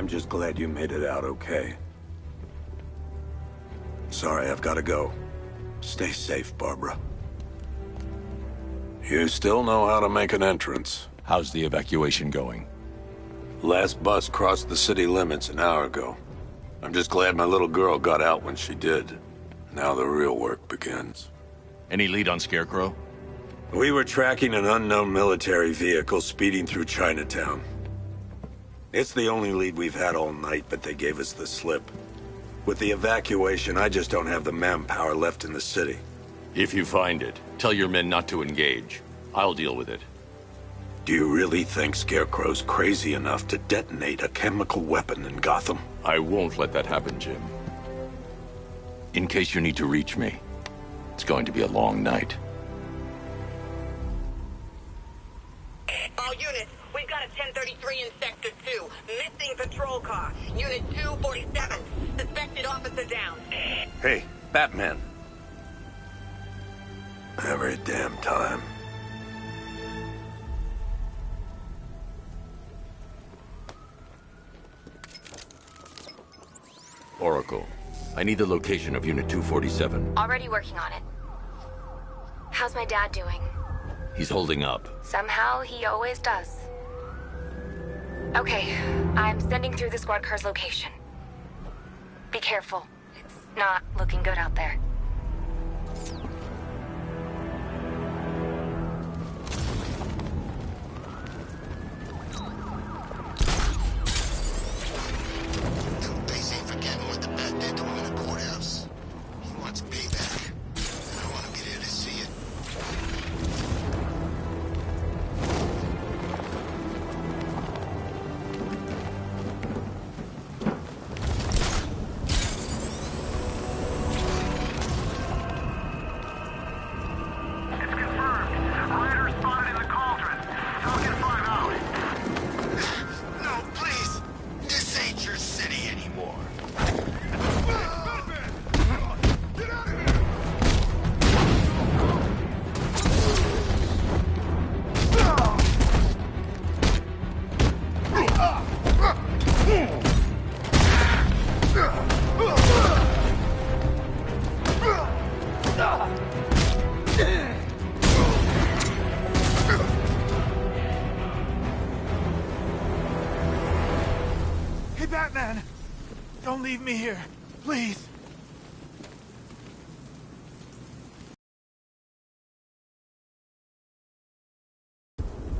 I'm just glad you made it out okay. Sorry, I've got to go. Stay safe, Barbara. You still know how to make an entrance. How's the evacuation going? Last bus crossed the city limits an hour ago. I'm just glad my little girl got out when she did. Now the real work begins. Any lead on Scarecrow? We were tracking an unknown military vehicle speeding through Chinatown. It's the only lead we've had all night, but they gave us the slip. With the evacuation, I just don't have the manpower left in the city. If you find it, tell your men not to engage. I'll deal with it. Do you really think Scarecrow's crazy enough to detonate a chemical weapon in Gotham? I won't let that happen, Jim. In case you need to reach me, it's going to be a long night. All units, we've got a 1033 in Sector 2. Missing patrol car. Unit 247. Suspected officer down. Hey, Batman. Every damn time. Oracle, I need the location of Unit 247. Already working on it. How's my dad doing? He's holding up. Somehow, he always does. Okay, I'm sending through the squad car's location. Be careful. It's not looking good out there. Two-Face ain't forgetting what the Bat did to him in the courthouse. He wants payback. I want to be there to see it. No, please! This ain't your city anymore. Hey, Batman! Don't leave me here, please.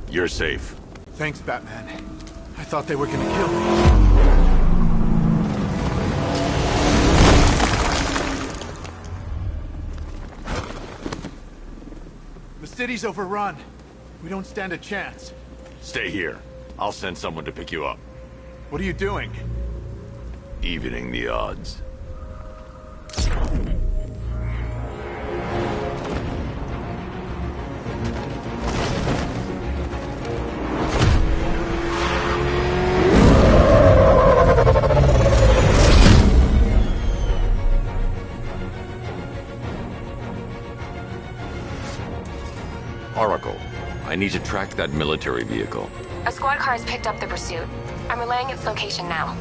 You're safe. Thanks, Batman. I thought they were gonna kill me. The city's overrun. We don't stand a chance. Stay here. I'll send someone to pick you up. What are you doing? Evening the odds. Oracle, I need to track that military vehicle. A squad car has picked up the pursuit. I'm relaying its location now.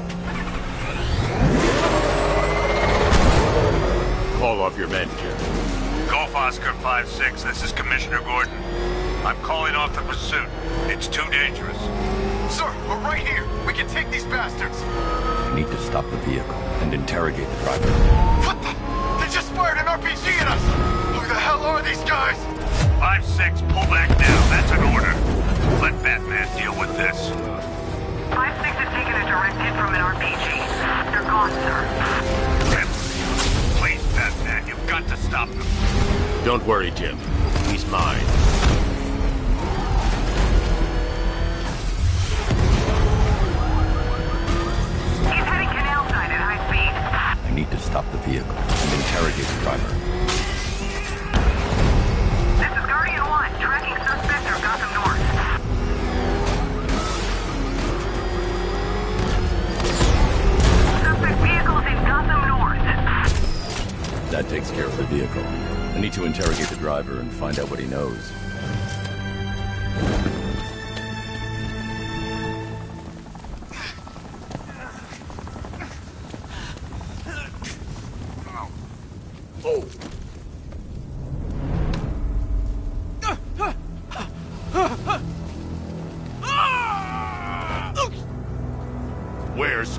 Call off your men, Jim. Golf Oscar 5-6, this is Commissioner Gordon. I'm calling off the pursuit. It's too dangerous. Sir, we're right here. We can take these bastards. I need to stop the vehicle and interrogate the driver. What the? They just fired an RPG at us. Who the hell are these guys? 5-6, pull back now. That's an order. Let Batman deal with this. 5-6 has taken a direct hit from an RPG. They're gone, sir. Please, Batman, you've got to stop them. Don't worry, Jim. He's mine. He's heading canal side at high speed. I need to stop the vehicle and interrogate the driver. This is Guardian 1, tracking suspect through Gotham North. Suspect vehicles in Gotham North. That takes care of the vehicle. I need to interrogate the driver and find out what he knows.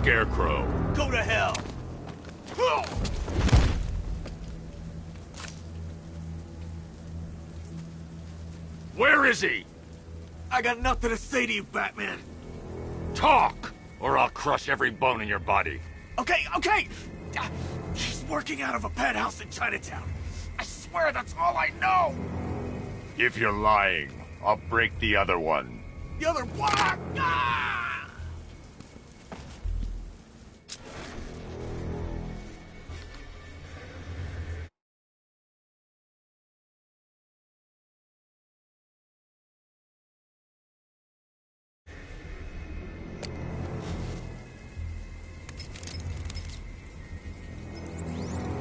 Scarecrow. Go to hell! Where is he? I got nothing to say to you, Batman. Talk, or I'll crush every bone in your body. Okay, okay! He's working out of a penthouse in Chinatown. I swear that's all I know! If you're lying, I'll break the other one. The other block! Ah!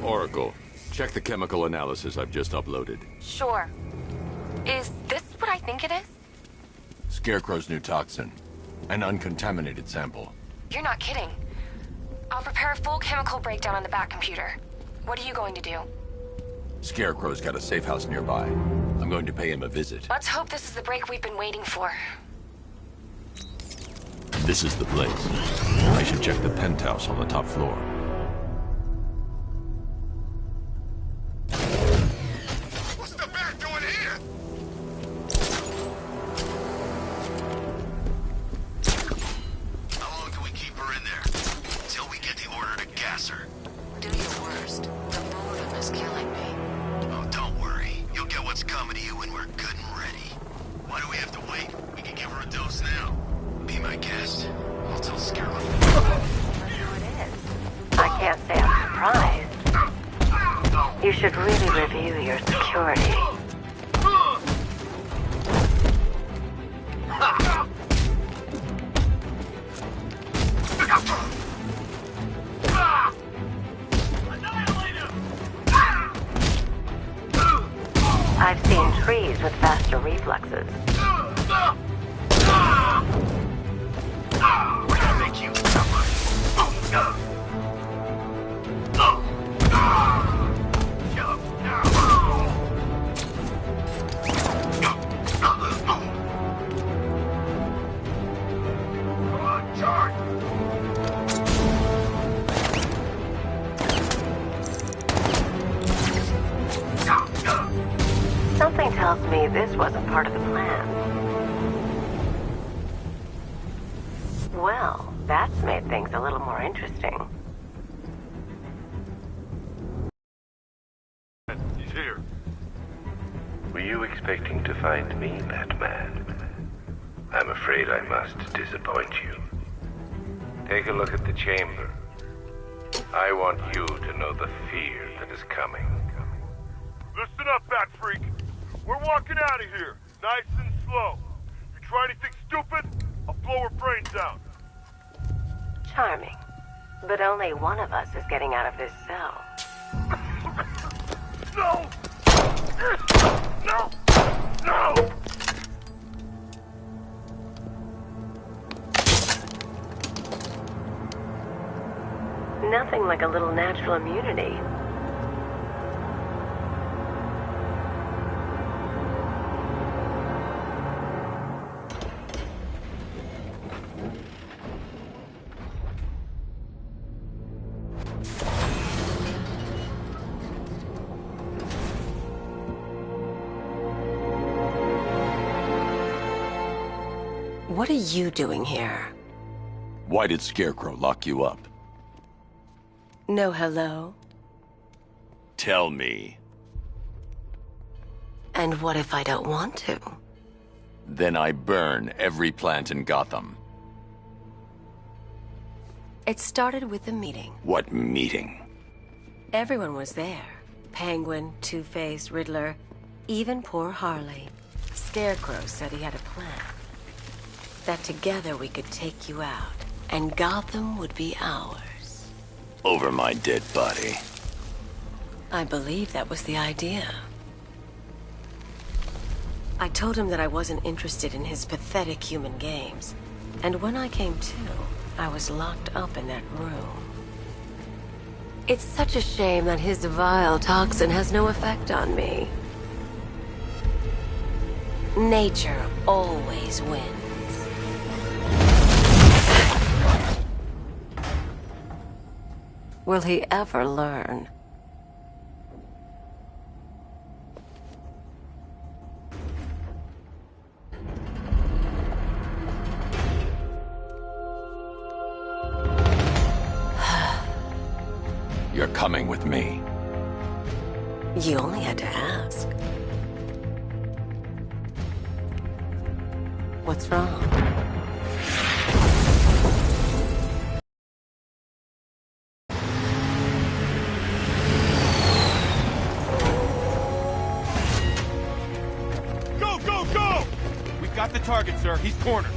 Oracle, check the chemical analysis I've just uploaded. Sure. Is this what I think it is? Scarecrow's new toxin. An uncontaminated sample. You're not kidding. I'll prepare a full chemical breakdown on the back computer. What are you going to do? Scarecrow's got a safe house nearby. I'm going to pay him a visit. Let's hope this is the break we've been waiting for. This is the place. I should check the penthouse on the top floor. What's the Bat doing here? How long do we keep her in there? Until we get the order to gas her. Do your worst. The boredom is killing me. Oh, don't worry. You'll get what's coming to you when we're good and ready. Why do we have to wait? We can give her a dose now. Be my guest. I'll tell Scarecrow. Who it is? I can't say I'm surprised. You should really review your security. I've seen trees with faster reflexes. We're gonna make you suffer. Come on, charge! Something tells me this wasn't part of the plan. Well, that's made things a little more interesting. He's here. Were you expecting to find me, Batman? I'm afraid I must disappoint you. Take a look at the chamber. I want you to know the fear that is coming. Listen up, Bat Freak. We're walking out of here, nice and slow. You try anything stupid, I'll blow her brains out. Charming. But only one of us is getting out of this cell. No! No! No! Nothing like a little natural immunity. What are you doing here? Why did Scarecrow lock you up? No hello? Tell me. And what if I don't want to? Then I burn every plant in Gotham. It started with a meeting. What meeting? Everyone was there. Penguin, Two-Face, Riddler, even poor Harley. Scarecrow said he had a plan. That together we could take you out, and Gotham would be ours. Over my dead body. I believe that was the idea. I told him that I wasn't interested in his pathetic human games. And when I came to, I was locked up in that room. It's such a shame that his vile toxin has no effect on me. Nature always wins. Will he ever learn? You're coming with me. You only had to ask. What's wrong? Go, go, go! We've got the target, sir. He's cornered.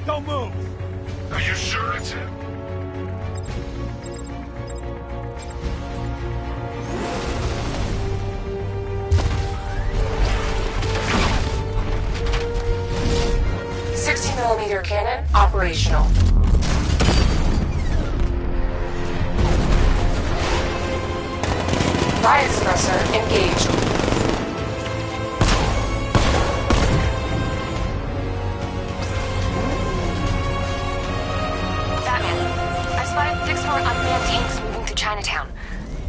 Don't move. Are you sure it's him? .60mm cannon operational. Riot suppressor engaged. Batman, I've spotted 6 more unmanned tanks moving through Chinatown.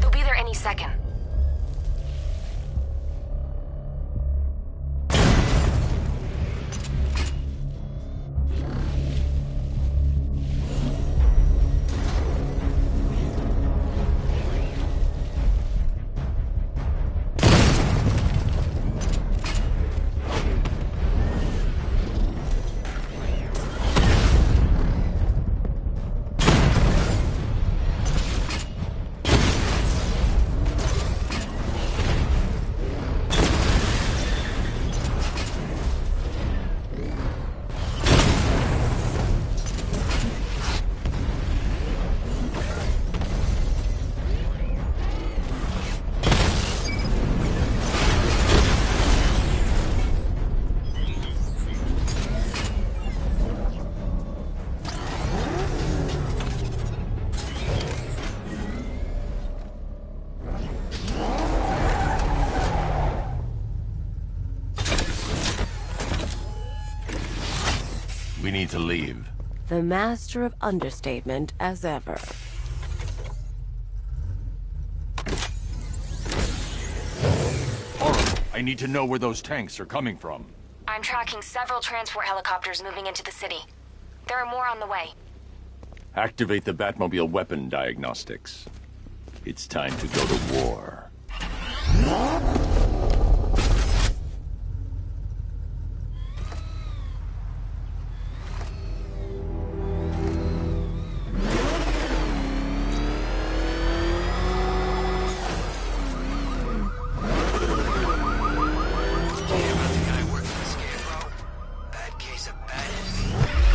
They'll be there any second. We need to leave. The master of understatement as ever. I need to know where those tanks are coming from. I'm tracking several transport helicopters moving into the city. There are more on the way. Activate the Batmobile weapon diagnostics. It's time to go to war.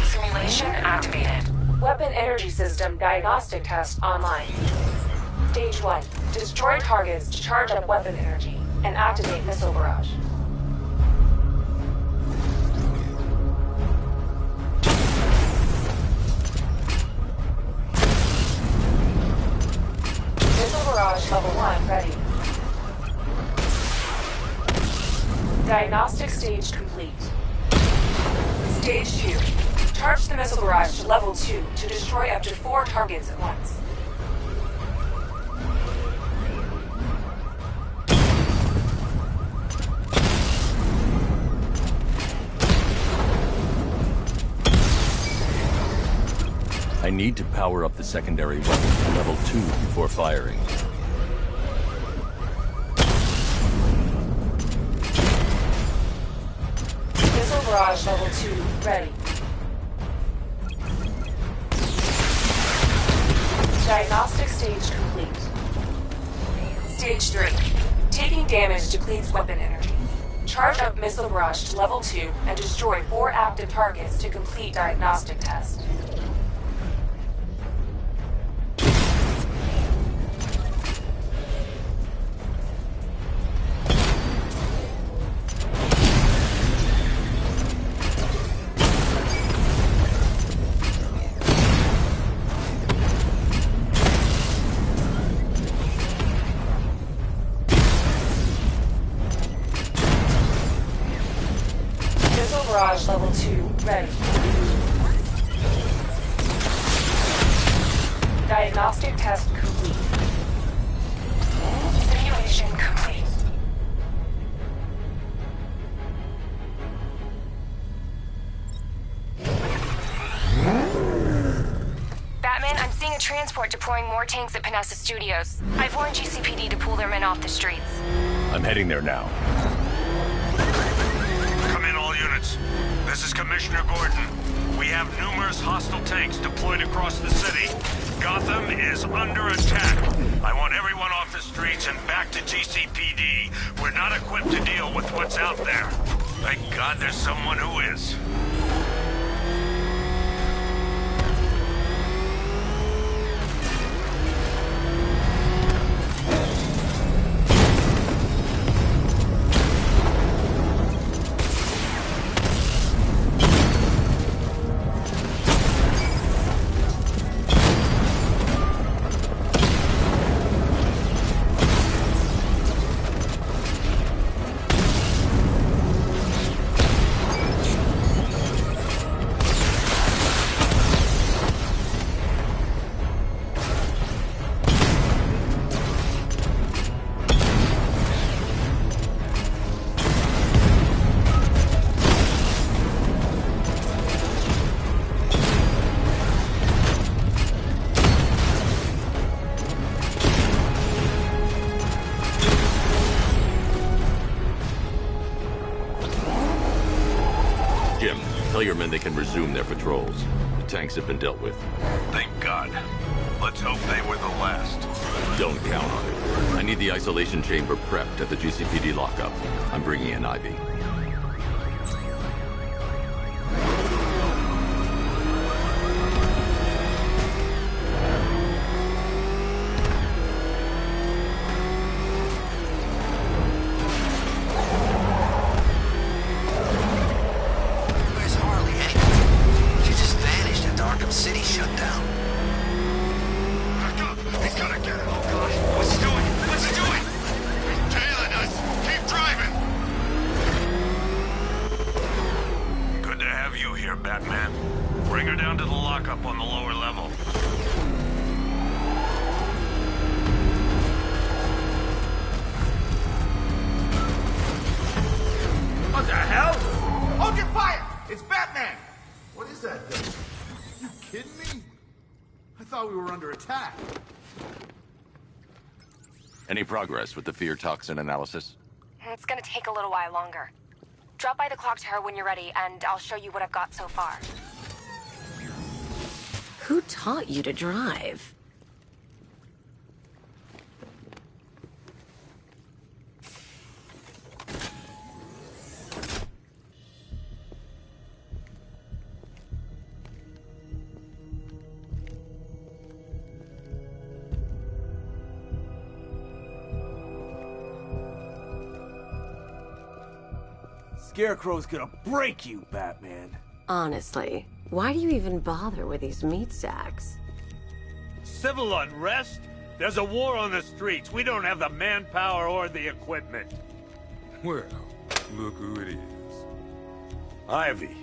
Simulation activated. Weapon energy system diagnostic test online. Stage 1. Destroy targets to charge up weapon energy and activate missile barrage. Missile barrage level 1 ready. Diagnostic stage complete. Stage 2. Charge the missile barrage to level 2 to destroy up to 4 targets at once. I need to power up the secondary weapon to level 2 before firing. Missile barrage level 2 ready. Diagnostic stage complete. Stage 3. Taking damage depletes weapon energy. Charge up missile barrage to level 2 and destroy 4 active targets to complete diagnostic test. Barrage level 2 ready. Diagnostic test complete. Mission complete. Batman, I'm seeing a transport deploying more tanks at Panessa Studios. I've warned GCPD to pull their men off the streets. I'm heading there now. Come in, all units. This is Commissioner Gordon. We have numerous hostile tanks deployed across the city. Gotham is under attack. I want everyone off the streets and back to GCPD. We're not equipped to deal with what's out there. Thank God there's someone who is. Jim, tell your men they can resume their patrols. The tanks have been dealt with. Thank God. Let's hope they were the last. Don't count on it. I need the isolation chamber prepped at the GCPD lockup. I'm bringing in Ivy. Where's Harley, eh? She just vanished after Arkham City shut down. Back up! He's gonna get it! Oh, God. What's he doing? What's he doing? He's tailing us! Keep driving! Good to have you here, Batman. Bring her down to the lockup on the lower level. What the hell? Hold your fire! It's Batman! What is that thing? You kidding me? I thought we were under attack. Any progress with the fear toxin analysis? It's gonna take a little while longer. Drop by the clock tower when you're ready, and I'll show you what I've got so far. Who taught you to drive? Scarecrow's gonna break you, Batman. Honestly, why do you even bother with these meat sacks? Civil unrest? There's a war on the streets. We don't have the manpower or the equipment. Well, look who it is. Ivy.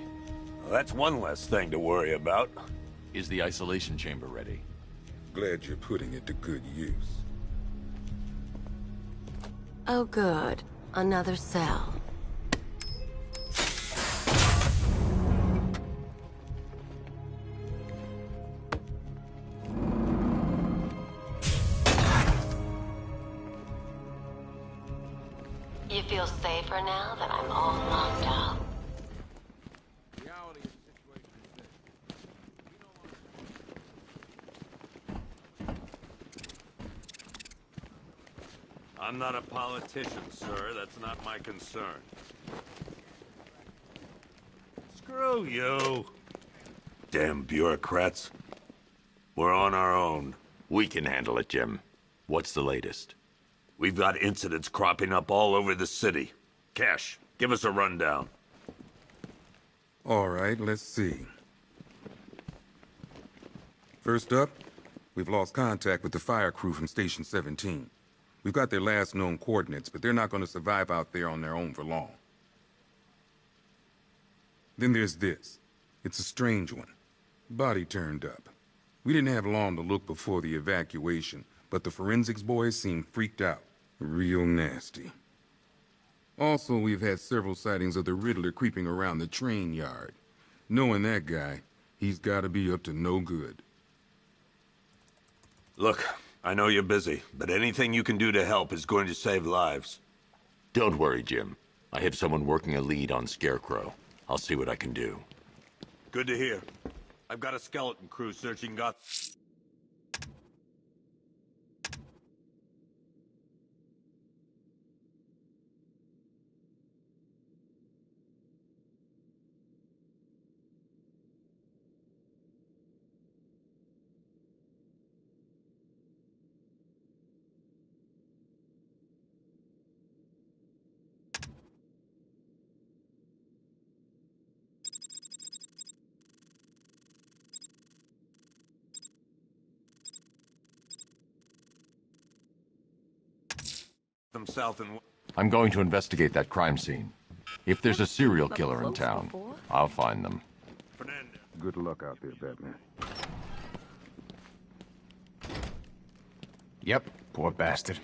Well, that's one less thing to worry about. Is the isolation chamber ready? Glad you're putting it to good use. Oh good, another cell. You feel safer now that I'm all locked up? I'm not a politician, sir. That's not my concern. Screw you. Damn bureaucrats. We're on our own. We can handle it, Jim. What's the latest? We've got incidents cropping up all over the city. Cash, give us a rundown. All right, let's see. First up, we've lost contact with the fire crew from Station 17. We've got their last known coordinates, but they're not going to survive out there on their own for long. Then there's this. It's a strange one. Body turned up. We didn't have long to look before the evacuation, but the forensics boys seemed freaked out. Real nasty. Also, we've had several sightings of the Riddler creeping around the train yard. Knowing that guy, he's gotta be up to no good. Look, I know you're busy, but anything you can do to help is going to save lives. Don't worry, Jim. I have someone working a lead on Scarecrow. I'll see what I can do. Good to hear. I've got a skeleton crew searching Gotham. South and... I'm going to investigate that crime scene. If there's a serial killer in town, I'll find them. Good luck out there, Batman. Yep, poor bastard.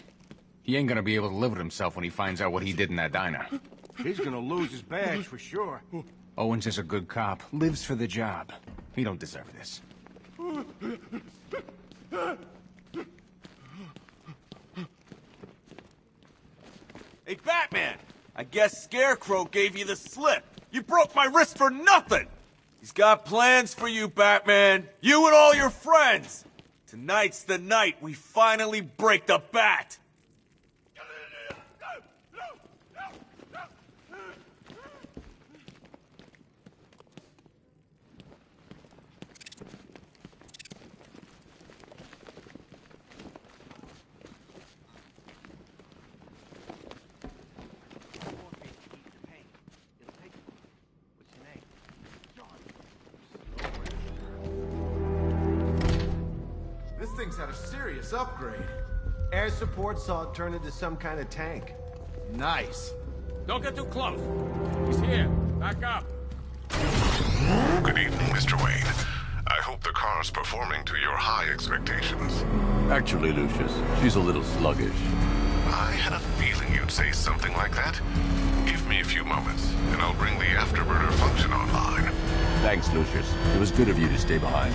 He ain't gonna be able to live with himself when he finds out what he did in that diner. He's gonna lose his badge for sure. Owens is a good cop, lives for the job. He don't deserve this. Hey, Batman! I guess Scarecrow gave you the slip. You broke my wrist for nothing! He's got plans for you, Batman. You and all your friends. Tonight's the night we finally break the Bat. This thing's had a serious upgrade. Air support saw it turn into some kind of tank. Nice. Don't get too close. He's here. Back up. Good evening, Mr. Wayne. I hope the car's performing to your high expectations. Actually, Lucius, she's a little sluggish. I had a feeling you'd say something like that. Give me a few moments, and I'll bring the afterburner function online. Thanks, Lucius. It was good of you to stay behind.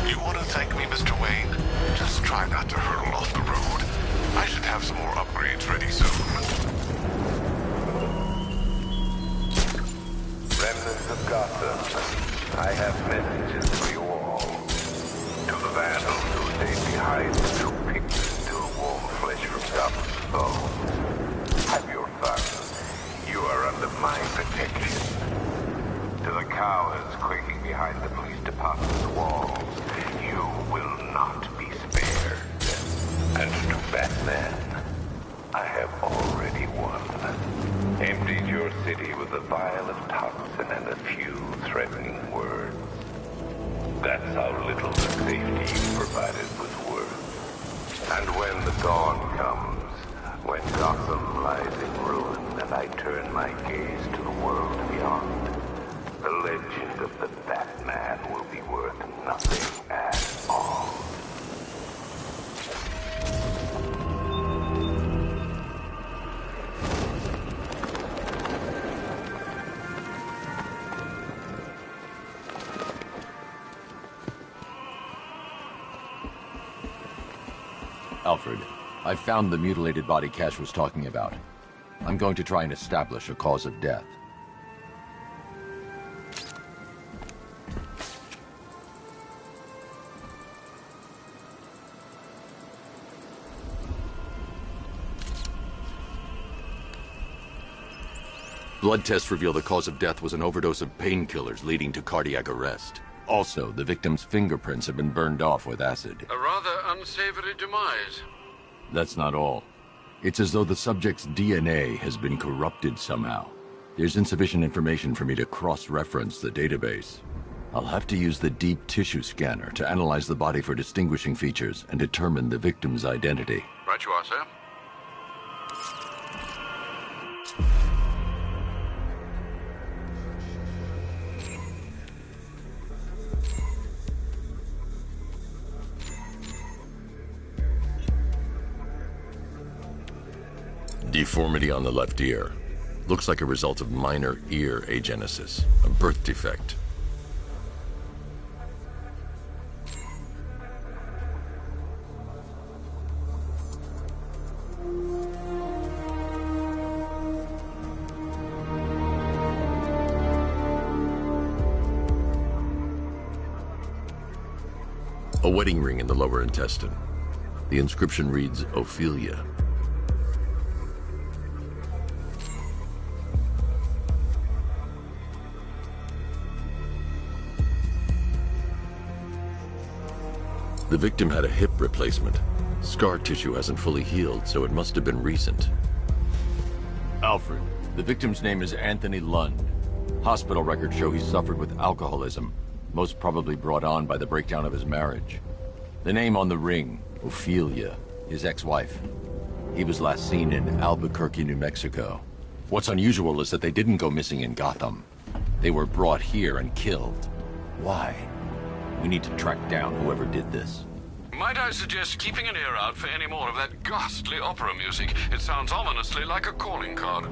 You want to thank me, Mr. Wayne? Just try not to hurtle off the road. I should have some more upgrades ready soon. Remnants of Gotham, I have messages for you all. To the vandals who stayed behind to pick the still warm flesh from Gotham's foes. Have your fun. You are under my protection. To the cowards quaking behind the police department's walls, you will not be spared. And to Batman, I have already won. Emptied your city with a vial of toxin and a few threatening words. That's how little the safety you provided was worth. And when the dawn comes, when Gotham lies in ruin and I turn my gaze to the world beyond, the legend of the Batman will be worth nothing at all. Alfred, I found the mutilated body Cash was talking about. I'm going to try and establish a cause of death. Blood tests reveal the cause of death was an overdose of painkillers leading to cardiac arrest. Also, the victim's fingerprints have been burned off with acid. A rather unsavory demise. That's not all. It's as though the subject's DNA has been corrupted somehow. There's insufficient information for me to cross-reference the database. I'll have to use the deep tissue scanner to analyze the body for distinguishing features and determine the victim's identity. Right you are, sir. Deformity on the left ear. Looks like a result of minor ear agenesis, a birth defect. A wedding ring in the lower intestine. The inscription reads, Ophelia. The victim had a hip replacement. Scar tissue hasn't fully healed, so it must have been recent. Alfred, the victim's name is Anthony Lund. Hospital records show he suffered with alcoholism, most probably brought on by the breakdown of his marriage. The name on the ring, Ophelia, his ex-wife. He was last seen in Albuquerque, New Mexico. What's unusual is that they didn't go missing in Gotham. They were brought here and killed. Why? We need to track down whoever did this. Might I suggest keeping an ear out for any more of that ghastly opera music? It sounds ominously like a calling card.